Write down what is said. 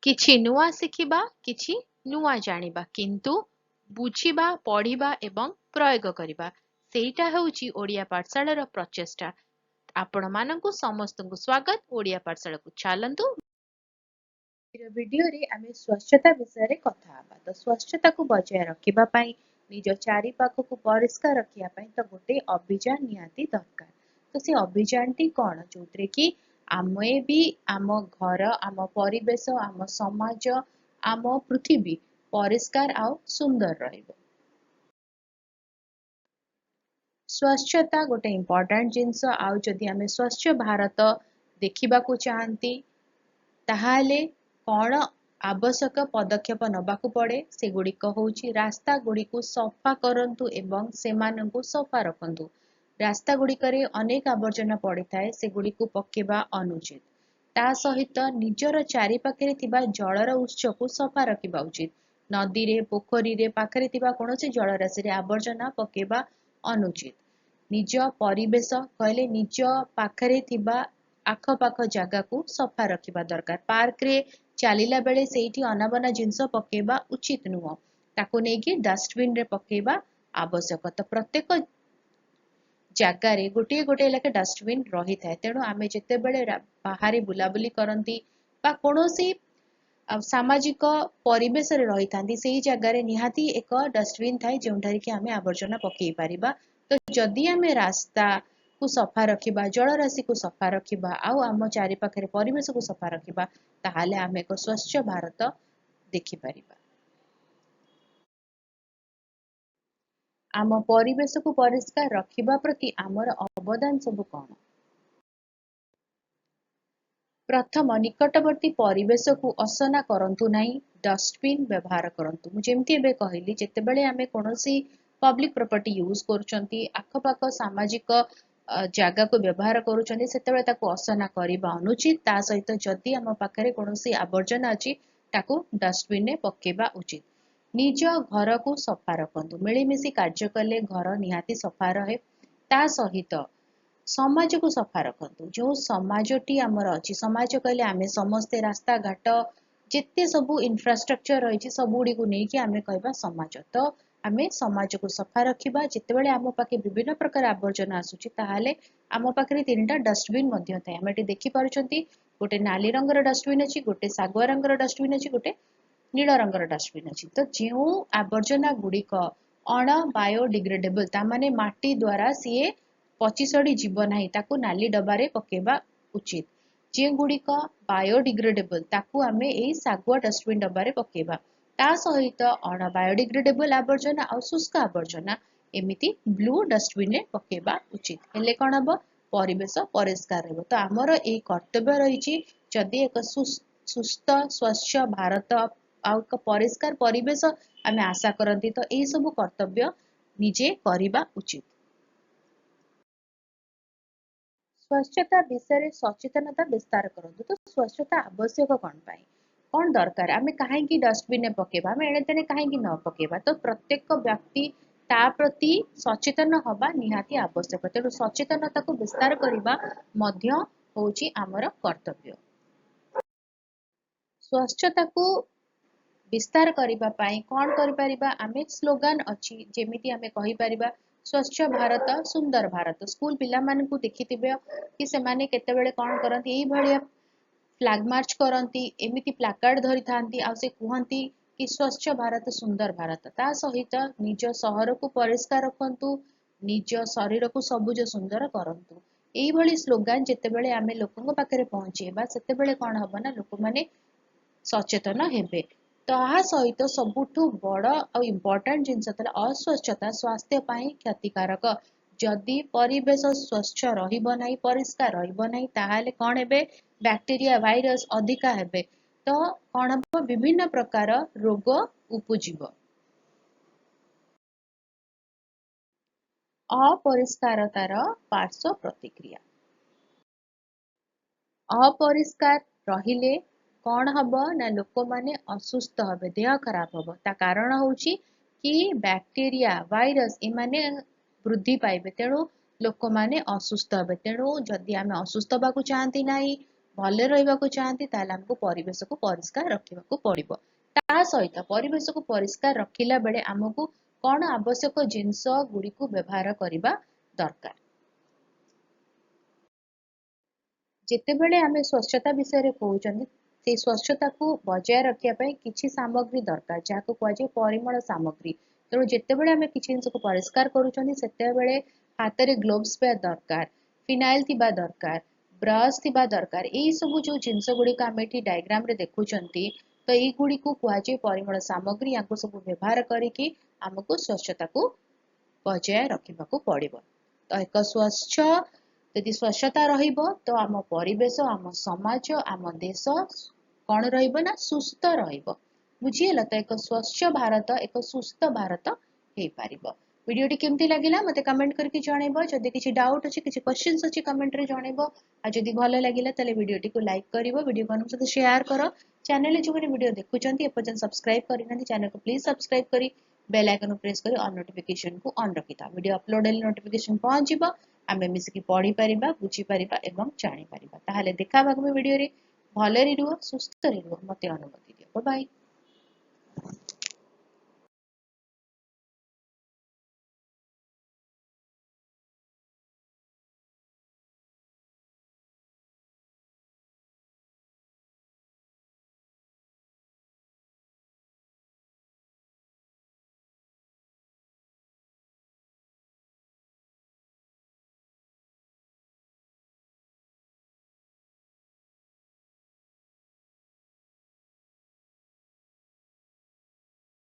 କିଛି ନୂଆ ଶିଖିବା, କିଛି ନୂଆ ଜାଣିବା, କିନ୍ତୁ ବୁଝିବା, ପଢିବା ଏବଂ ପ୍ରୟୋଗ କରିବା, ସେଇଟା ହେଉଛି ଓଡ଼ିଆ ପାଠଶାଳାର ପ୍ରଚେଷ୍ଟା। ଆପଣମାନଙ୍କୁ ସମସ୍ତଙ୍କୁ ସ୍ୱାଗତ ଓଡ଼ିଆ ପାଠଶାଳାକୁ। ଚାଲନ୍ତୁ ଭିଡିଓରେ ଆମେ ସ୍ୱଚ୍ଛତା ବିଷୟରେ କଥା ହେବା। ତ ସ୍ୱଚ୍ଛତାକୁ ବଜାୟ ରଖିବା ପାଇଁ, ନିଜ ଚାରିପାଖକୁ ପରିଷ୍କାର ରଖିବା ପାଇଁ ତ ଗୋଟେ ଅଭିଯାନ ନିହାତି ଦରକାର। ତ ସେ ଅଭିଯାନଟି କଣ? ଯୋଉଥିରେ କି ଆମେ ବି ଆମ ଘର, ଆମ ପରିବେଶ, ଆମ ସମାଜ, ଆମ ପୃଥିବୀ ପରିଷ୍କାର ଆଉ ସୁନ୍ଦର ରହିବ। ସ୍ୱଚ୍ଛତା ଗୋଟେ ଇମ୍ପୋର୍ଟାଣ୍ଟ ଜିନିଷ। ଆଉ ଯଦି ଆମେ ସ୍ୱଚ୍ଛ ଭାରତ ଦେଖିବାକୁ ଚାହାନ୍ତି, ତାହେଲେ କଣ ଆବଶ୍ୟକ ପଦକ୍ଷେପ ନେବାକୁ ପଡେ? ସେଗୁଡିକ ହେଉଛି ରାସ୍ତା ଗୁଡ଼ିକୁ ସଫା କରନ୍ତୁ ଏବଂ ସେମାନଙ୍କୁ ସଫା ରଖନ୍ତୁ। ରାସ୍ତା ଗୁଡ଼ିକରେ ଅନେକ ଆବର୍ଜନା ପଡ଼ିଥାଏ, ସେଗୁଡ଼ିକୁ ପକେଇବା ଅନୁଚିତ। ତା ସହିତ ନିଜର ଚାରିପାଖରେ ଥିବା ଜଳର ଉତ୍ସକୁ ସଫା ରଖିବା ଉଚିତ। ନଦୀରେ, ପୋଖରୀରେ, ପାଖରେ ଥିବା କୌଣସି ଜଳରାଶିରେ ଆବର୍ଜନା ପକେଇବା ଅନୁଚିତ। ନିଜ ପରିବେଶ କହିଲେ ନିଜ ପାଖରେ ଥିବା ଆଖପାଖ ଜାଗାକୁ ସଫା ରଖିବା ଦରକାର। ପାର୍କରେ ଚାଲିଲା ବେଳେ ସେଇଠି ଅନାବନା ଜିନିଷ ପକେଇବା ଉଚିତ ନୁହଁ। ତାକୁ ନେଇକି ଡଷ୍ଟବିନରେ ପକେଇବା ଆବଶ୍ୟକ। ତ ପ୍ରତ୍ୟେକ ଜାଗାରେ ଗୋଟିଏ ଗୋଟିଏ ଲେଖେ ଡଷ୍ଟବିନ ରହିଥାଏ। ତେଣୁ ଆମେ ଯେତେବେଳେ ବାହାରେ ବୁଲାବୁଲି କରନ୍ତି ବା କୌଣସି ସାମାଜିକ ପରିବେଶରେ ରହିଥାନ୍ତି, ସେଇ ଜାଗାରେ ନିହାତି ଏକ ଡଷ୍ଟବିନ ଥାଏ ଯେଉଁଠାରେ କି ଆମେ ଆବର୍ଜନା ପକେଇ ପାରିବା। ତ ଯଦି ଆମେ ରାସ୍ତାକୁ ସଫା ରଖିବା, ଜଳରାଶିକୁ ସଫା ରଖିବା ଆଉ ଆମ ଚାରିପାଖରେ ପରିବେଶକୁ ସଫା ରଖିବା, ତାହେଲେ ଆମେ ଏକ ସ୍ୱଚ୍ଛ ଭାରତ ଦେଖିପାରିବା। ଆମ ପରିବେଶକୁ ପରିଷ୍କାର ରଖିବା ପ୍ରତି ଆମର ଅବଦାନ ସବୁ କଣ? ପ୍ରଥମ, ନିକଟବର୍ତ୍ତୀ ପରିବେଶକୁ ଅସନା କରନ୍ତୁ ନାହିଁ, ଡଷ୍ଟବିନ୍ ବ୍ୟବହାର କରନ୍ତୁ। ମୁଁ ଯେମିତି ଏବେ କହିଲି, ଯେତେବେଳେ ଆମେ କୌଣସି ପବ୍ଲିକ ପ୍ରପର୍ଟି ୟୁଜ କରୁଛନ୍ତି, ଆଖପାଖ ସାମାଜିକ ଜାଗାକୁ ବ୍ୟବହାର କରୁଛନ୍ତି, ସେତେବେଳେ ତାକୁ ଅସନା କରିବା ଅନୁଚିତ। ତା ସହିତ ଯଦି ଆମ ପାଖରେ କୌଣସି ଆବର୍ଜନା ଅଛି, ତାକୁ ଡଷ୍ଟବିନରେ ପକେଇବା ଉଚିତ। ନିଜ ଘରକୁ ସଫା ରଖନ୍ତୁ। ମିଳିମିଶି କାର୍ଯ୍ୟ କଲେ ଘର ନିହାତି ସଫା ରହେ। ତା ସହିତ ସମାଜକୁ ସଫା ରଖନ୍ତୁ। ଯେଉଁ ସମାଜଟି ଆମର ଅଛି, ସମାଜ କହିଲେ ଆମେ ସମସ୍ତେ, ରାସ୍ତାଘାଟ ଯେତେ ସବୁ ଇନଫ୍ରାଷ୍ଟ୍ରକ୍ଚର ରହିଛି ସବୁଗୁଡ଼ିକୁ ନେଇକି ଆମେ କହିବା ସମାଜ। ତ ଆମେ ସମାଜକୁ ସଫା ରଖିବା। ଯେତେବେଳେ ଆମ ପାଖେ ବିଭିନ୍ନ ପ୍ରକାର ଆବର୍ଜନା ଆସୁଛି, ତାହେଲେ ଆମ ପାଖରେ 3ଟା ଡଷ୍ଟବିନ୍ ମଧ୍ୟ ଥାଏ। ଆମେ ଏଠି ଦେଖିପାରୁଛନ୍ତି, ଗୋଟେ ନାଲି ରଙ୍ଗର ଡଷ୍ଟବିନ୍ ଅଛି, ଗୋଟେ ଶାଗୁଆ ରଙ୍ଗର ଡଷ୍ଟବିନ୍ ଅଛି, ଗୋଟେ ନୀଳ ରଙ୍ଗର ଡଷ୍ଟବିନ୍ ଅଛି। ତ ଯେଉଁ ଆବର୍ଜନା ଗୁଡ଼ିକ ଅଣବାୟୋଡିଗ୍ରେଡେବଲ, ତାମାନେ ମାଟି ଦ୍ୱାରା ସିଏ ପଚି ସଢ଼ି ଯିବ ନାହିଁ, ତାକୁ ନାଲି ଡବାରେ ପକେଇବା ଉଚିତ। ଯେଉଁଗୁଡ଼ିକ ବାୟୋଡିଗ୍ରେଡେବଲ, ତାକୁ ଆମେ ଏଇ ଶାଗୁଆ ଡଷ୍ଟବିନ୍ ଡବାରେ ପକେଇବା। ତା ସହିତ ଅଣବାୟୋଡିଗ୍ରେଡେବଲ ଆବର୍ଜନା ଆଉ ଶୁଷ୍କ ଆବର୍ଜନା ଏମିତି ବ୍ଲୁ ଡଷ୍ଟବିନରେ ପକେଇବା ଉଚିତ। ହେଲେ କଣ ହବ? ପରିବେଶ ପରିଷ୍କାର ରହିବ। ତ ଆମର ଏଇ କର୍ତ୍ତବ୍ୟ ରହିଛି, ଯଦି ଏକ ସୁସ୍ଥ ସ୍ୱଚ୍ଛ ଭାରତ ଆଉ ଏକ ପରିଷ୍କାର ପରିବେଶ ଆମେ ଆଶା କରନ୍ତି, ତ ଏଇ ସବୁ କର୍ତ୍ତବ୍ୟ ନିଜେ କରିବା ଉଚିତ। ସ୍ୱଚ୍ଛତା ବିଷୟରେ ସଚେତନତା ବିସ୍ତାର କରନ୍ତୁ। ତ ସ୍ୱଚ୍ଛତା ଆବଶ୍ୟକ କଣ ପାଇଁ? କଣ ଦରକାର? ଆମେ କାହିଁକି ଡଷ୍ଟବିନରେ ପକେଇବା? ଆମେ ଏଣେ ତେଣେ କାହିଁକି ନ ପକେଇବା? ତ ପ୍ରତ୍ୟେକ ବ୍ୟକ୍ତି ତା ପ୍ରତି ସଚେତନ ହବା ନିହାତି ଆବଶ୍ୟକ। ତେଣୁ ସଚେତନତାକୁ ବିସ୍ତାର କରିବା ମଧ୍ୟ ହେଉଛି ଆମର କର୍ତ୍ତବ୍ୟ। ସ୍ୱଚ୍ଛତାକୁ ବିସ୍ତାର କରିବା ପାଇଁ କଣ କରିପାରିବା? ଆମେ ସ୍ଲୋଗାନ ଅଛି, ଯେମିତି ଆମେ କହିପାରିବା ସ୍ୱଚ୍ଛ ଭାରତ ସୁନ୍ଦର ଭାରତ। ସ୍କୁଲ ପିଲାମାନଙ୍କୁ ଦେଖିଥିବେ କି ସେମାନେ କେତେବେଳେ କଣ କରନ୍ତି, ଏଇଭଳିଆ ଫ୍ଲାଗ ମାର୍ଚ୍ଚ କରନ୍ତି, ଏମିତି ପ୍ଲାକାର୍ଡ ଧରିଥାନ୍ତି ଆଉ ସେ କୁହନ୍ତି କି ସ୍ୱଚ୍ଛ ଭାରତ ସୁନ୍ଦର ଭାରତ। ତା ସହିତ ନିଜ ସହରକୁ ପରିଷ୍କାର ରଖନ୍ତୁ, ନିଜ ଶରୀରକୁ ସବୁଜ ସୁନ୍ଦର କରନ୍ତୁ। ଏଇଭଳି ସ୍ଲୋଗାନ ଯେତେବେଳେ ଆମେ ଲୋକଙ୍କ ପାଖରେ ପହଞ୍ଚେଇବା, ସେତେବେଳେ କଣ ହବ ନା, ଲୋକମାନେ ସଚେତନ ହେବେ। ତାହା ସହିତ ସବୁଠୁ ବଡ଼ ଆଉ ଇମ୍ପୋର୍ଟାଣ୍ଟ ଜିନିଷ ଥିଲା ଅସ୍ୱଚ୍ଛତା ସ୍ୱାସ୍ଥ୍ୟ ପାଇଁ କ୍ଷତିକାରକ। ଯଦି ପରିବେଶ ସ୍ୱଚ୍ଛ ରହିବ ନାହିଁ, ପରିଷ୍କାର ରହିବ ନାହିଁ, ତାହେଲେ କଣ ହେବେ? ବ୍ୟାକ୍ଟେରିଆ, ଭାଇରସ ଅଧିକା ହେବେ। ତ କଣ ହବ? ବିଭିନ୍ନ ପ୍ରକାର ରୋଗ ଉପୁଜିବ। ଅପରିଷ୍କାରତାର ପାର୍ଶ୍ୱ ପ୍ରତିକ୍ରିୟା। ଅପରିଷ୍କାର ରହିଲେ କଣ ହବ ନା, ଲୋକମାନେ ଅସୁସ୍ଥ ହେବେ, ଦେହ ଖରାପ ହବ। ତା କାରଣ ହେଉଛି କି ବ୍ୟାକ୍ଟେରିଆ, ଭାଇରସ ଏମାନେ ବୃଦ୍ଧି ପାଇବେ। ତେଣୁ ଲୋକମାନେ ଅସୁସ୍ଥ ହେବେ। ତେଣୁ ଯଦି ଆମେ ଅସୁସ୍ଥ ହେବାକୁ ଚାହାନ୍ତି ନାହିଁ, भले रहिबाकु चाहंती ताले हमको परिवेश को परिष्कार रखिबाकु पड़िबो। ता सहित परिवेश को परिष्कार रखिला बेले हमको कौन आवश्यक जिनस गुड़ी को व्यवहार करबा दरकार। जेतेबेले आमे स्वच्छता विषय रे कहउचंदी से स्वच्छता को बजाय रखिया पय किछि सामग्री दरकार जाको कुआजे परिमल सामग्री। तेणु जेतेबेले आमे किछि जिनस को परिष्कार करूचंदी सेतेबेले हाथ रे ग्लोव्स पे दरकार, फिनाइल थिबा दरकार, ब्रश थिबा दरकार। एई सब जो जिनस गुडी को आमे एठी डायग्राम रे देखुचंती तो एई गुडी को कुआजे परिमल सामग्री याको सब व्यवहार करिकि हमको स्वच्छता को बजाय रखिबाकू पड़िबो। तो एक स्वच्छ यदि स्वच्छता रहिबो तो आम परिवेश आम समाज आम देश कौन रहिबो ना सुस्थ रहिबो। बुझीगला तो एक स्वच्छ भारत एक सुस्थ भारत हे पारिबो। वीडियोटी केमती लागिला मते कमेंट करके जणेबो। जदि किछि डाउट अछि किछि क्वेश्चंस अछि कमेंट रे जणेबो। आ जदि भलो लागिला तले वीडियोटी को लाइक करिवो, वीडियो को सहित शेयर करो। चैनल जो माने वीडियो देखुचंती एपर्यंत सब्सक्राइब करिनांती चैनल को प्लीज सब्सक्राइब करी बेल आइकन प्रेस करी ऑल नोटिफिकेशन को ऑन रखिता। वीडियो अपलोड हेले नोटिफिकेशन पहुंचीबो। आमे मिसिकी पढ़ी परिबा बुझी परिबा एवं जानि परिबा। ताहले देखा आगामी वीडियो रे। भलरे रुह सुस्थ रे रुह मते अनुमति दियो। Bye bye.